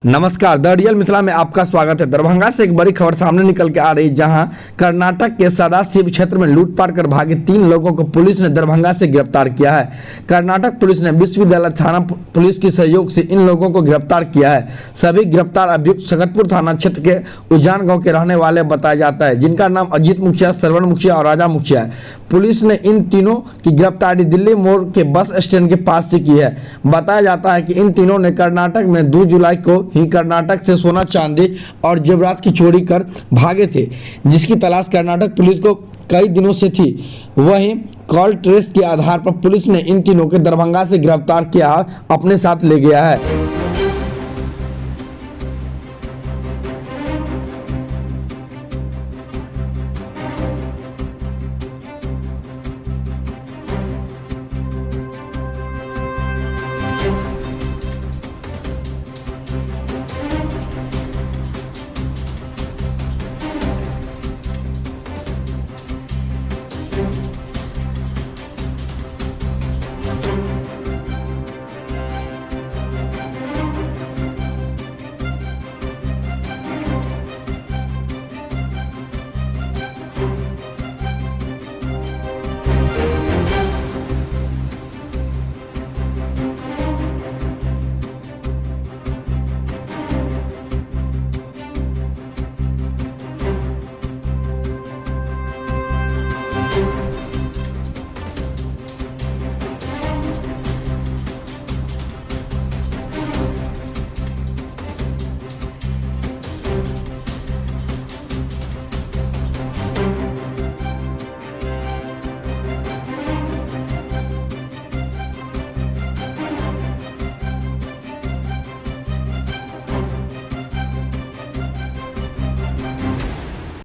नमस्कार, the real Mithila में आपका स्वागत है। दरभंगा से एक बड़ी खबर सामने निकल के आ रही, जहां कर्नाटक के सदाशिव क्षेत्र में लूटपाट कर भागे 3 लोगों को पुलिस ने दरभंगा से गिरफ्तार किया है। कर्नाटक पुलिस ने विश्वविद्यालय थाना पुलिस के सहयोग से इन लोगों को गिरफ्तार किया है। सभी गिरफ्तार अभियुक्त सकतपुर थाना क्षेत्र के उजान गाँव के रहने वाले बताया जाता है, जिनका नाम अजीत मुखिया, श्रवण मुखिया और राजा मुखिया है। पुलिस ने इन तीनों की गिरफ्तारी दिल्ली मोड़ के बस स्टैंड के पास से की है। बताया जाता है कि इन तीनों ने कर्नाटक में 2 जुलाई को ही कर्नाटक से सोना, चांदी और जेवरात की चोरी कर भागे थे, जिसकी तलाश कर्नाटक पुलिस को कई दिनों से थी। वहीं कॉल ट्रेस के आधार पर पुलिस ने इन तीनों के दरभंगा से गिरफ्तार किया, अपने साथ ले गया है।